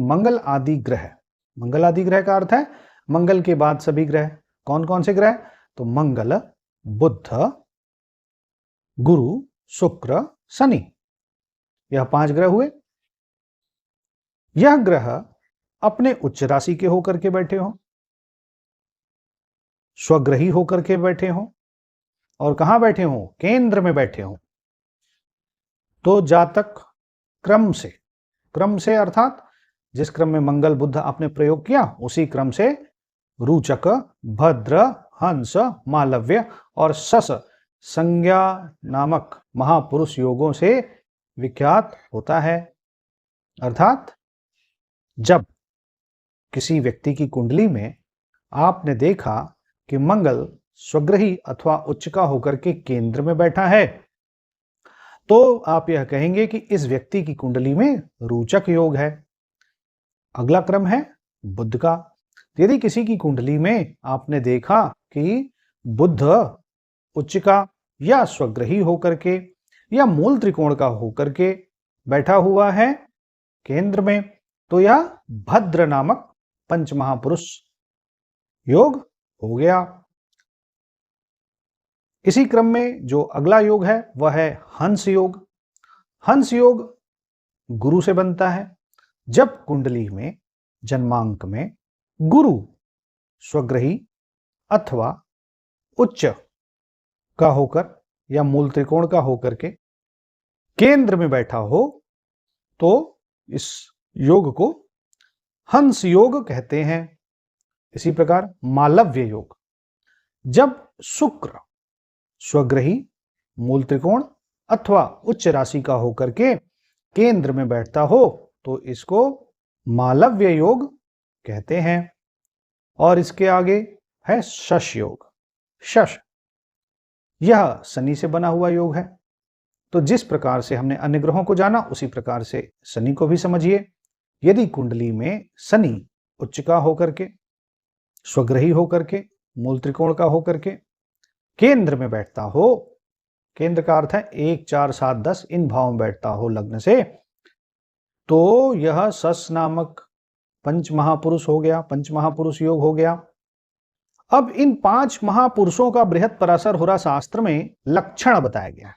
मंगल आदि ग्रह, मंगल आदि ग्रह का अर्थ है मंगल के बाद सभी ग्रह। कौन कौन से ग्रह? तो मंगल, बुध, गुरु, शुक्र, शनि, यह 5 ग्रह हुए। यह ग्रह अपने उच्च राशि के होकर के बैठे हों, स्वग्रही होकर के बैठे हों, और कहां बैठे हों? केंद्र में बैठे हों, तो जातक क्रम से अर्थात जिस क्रम में मंगल बुध आपने प्रयोग किया उसी क्रम से रुचक, भद्र, हंस, मालव्य और शश संज्ञा नामक महापुरुष योगों से विख्यात होता है। अर्थात जब किसी व्यक्ति की कुंडली में आपने देखा कि मंगल स्वग्रही अथवा उच्च का होकर के केंद्र में बैठा है, तो आप यह कहेंगे कि इस व्यक्ति की कुंडली में रोचक योग है। अगला क्रम है बुध का। यदि किसी की कुंडली में आपने देखा कि बुध उच्च का या स्वग्रही होकर के या मूल त्रिकोण का होकर के बैठा हुआ है केंद्र में, तो यह भद्र नामक पंच महापुरुष योग हो गया। इसी क्रम में जो अगला योग है वह है हंस योग। हंस योग गुरु से बनता है। जब कुंडली में जन्मांक में गुरु स्वग्रही अथवा उच्च का होकर या मूल त्रिकोण का होकर के केंद्र में बैठा हो, तो इस योग को हंस योग कहते हैं। इसी प्रकार मालव्य योग, जब शुक्र स्वग्रही, मूल त्रिकोण अथवा उच्च राशि का होकर के केंद्र में बैठता हो, तो इसको मालव्य योग कहते हैं। और इसके आगे है शश योग। शश यह शनि से बना हुआ योग है। तो जिस प्रकार से हमने अन्य ग्रहों को जाना उसी प्रकार से शनि को भी समझिए। यदि कुंडली में शनि उच्च का होकर के, स्वग्रही होकर के, मूल त्रिकोण का होकर के केंद्र में बैठता हो, केंद्र का अर्थ है 1, 4, 7, 10 इन भावों में बैठता हो लग्न से, तो यह शश नामक पंच महापुरुष हो गया, पंच महापुरुष योग हो गया। अब इन 5 महापुरुषों का बृहत पराशर होरा शास्त्र में लक्षण बताया गया है।